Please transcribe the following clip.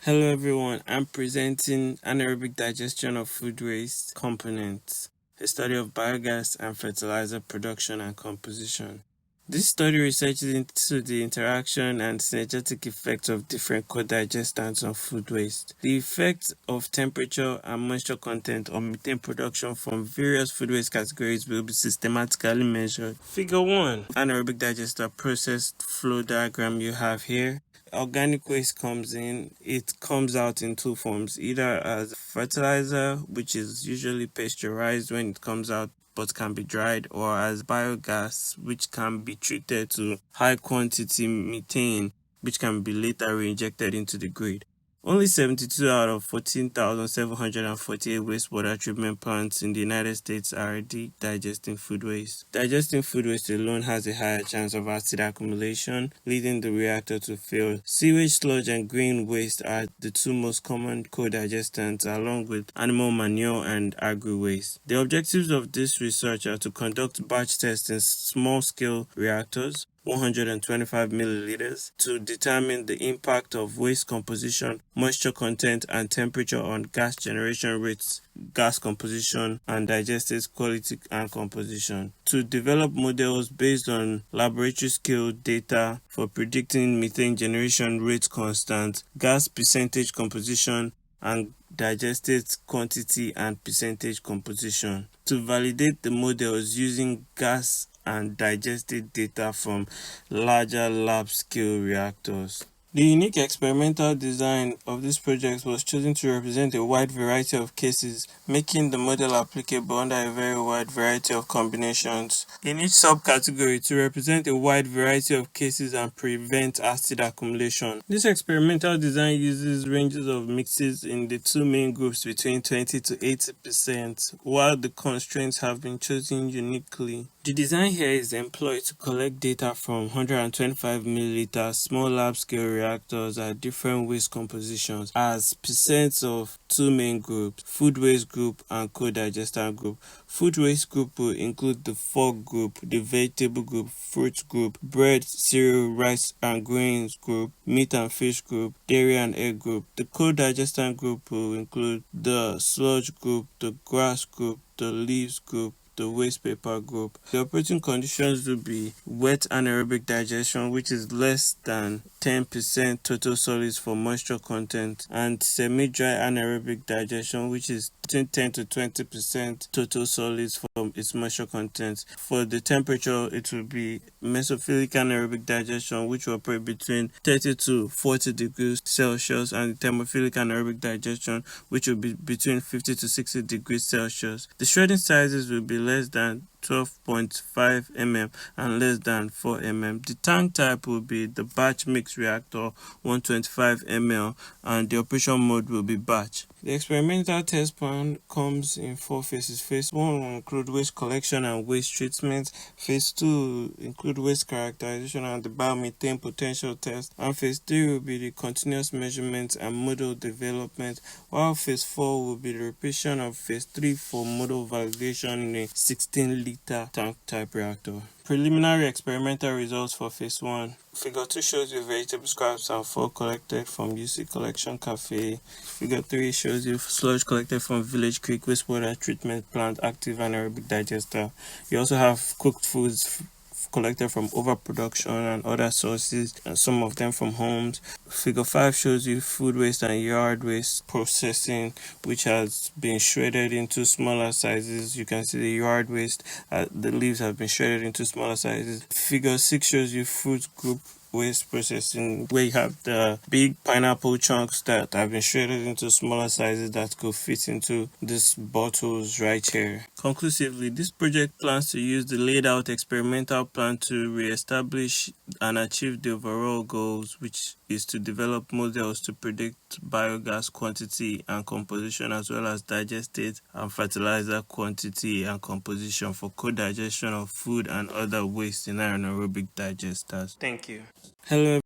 Hello everyone, I'm presenting Anaerobic Digestion of Food Waste Components, a study of biogas and fertilizer production and composition. This study researches into the interaction and synergetic effects of different co-digestants on food waste. The effects of temperature and moisture content on methane production from various food waste categories will be systematically measured. Figure 1. Anaerobic digester process flow diagram you have here. Organic waste comes in, it comes out in two forms, either as fertilizer, which is usually pasteurized when it comes out but can be dried, or as biogas, which can be treated to high quantity methane, which can be later reinjected into the grid. Only 72 out of 14,748 wastewater treatment plants in the United States are already digesting food waste. Digesting food waste alone has a higher chance of acid accumulation, leading the reactor to fail. Sewage sludge and green waste are the two most common co-digestants, along with animal manure and agri-waste. The objectives of this research are to conduct batch tests in small-scale reactors, 125 milliliters, to determine the impact of waste composition, moisture content, and temperature on gas generation rates, gas composition, and digestate quality and composition. To develop models based on laboratory scale data for predicting methane generation rate constant, gas percentage composition, and digestate quantity and percentage composition. To validate the models using gas and digested data from larger lab-scale reactors. The unique experimental design of this project was chosen to represent a wide variety of cases, making the model applicable under a very wide variety of combinations. In each subcategory, to represent a wide variety of cases and prevent acid accumulation. This experimental design uses ranges of mixes in the two main groups between 20 to 80%, while the constraints have been chosen uniquely. The design here is employed to collect data from 125 milliliter small lab-scale reactors at different waste compositions as percents of two main groups, food waste group and co-digester group. Food waste group will include the fog group, the vegetable group, fruit group, bread, cereal, rice and grains group, meat and fish group, dairy and egg group. The co-digester group will include the sludge group, the grass group, the leaves group, the waste paper group. The operating conditions will be wet anaerobic digestion, which is less than 10% total solids for moisture content, and semi-dry anaerobic digestion, which is between 10 to 20% total solids from its moisture content. For the temperature, it will be mesophilic anaerobic digestion, which will operate between 30 to 40 degrees Celsius, and thermophilic anaerobic digestion, which will be between 50 to 60 degrees Celsius. The shredding sizes will be less than 12.5 mm and less than 4 mm. The tank type will be the batch mix reactor 125 ml, and the operation mode will be batch. The experimental test plan comes in 4 phases. Phase 1 will include waste collection and waste treatment. Phase 2 will include waste characterization and the biomethane potential test. And phase 3 will be the continuous measurement and model development, while phase 4 will be the repetition of phase 3 for model validation in a 16-liter tank type reactor. Preliminary experimental results for phase 1. Figure 2 shows you vegetable scraps and fog collected from UC Collection Cafe. Figure 3 shows you sludge collected from Village Creek Wastewater Treatment Plant Active Anaerobic Digester. You also have cooked foods collected from overproduction and other sources, and some of them from homes. Figure 5 shows you food waste and yard waste processing, which has been shredded into smaller sizes. You can see the yard waste, the leaves have been shredded into smaller sizes. Figure 6 shows you fruit group waste processing, where you have the big pineapple chunks that have been shredded into smaller sizes that could fit into these bottles right here. Conclusively, this project plans to use the laid out experimental plan to re-establish and achieve the overall goals, which is to develop models to predict biogas quantity and composition, as well as digestate and fertilizer quantity and composition for co-digestion of food and other waste in anaerobic digesters. Thank you. Hello.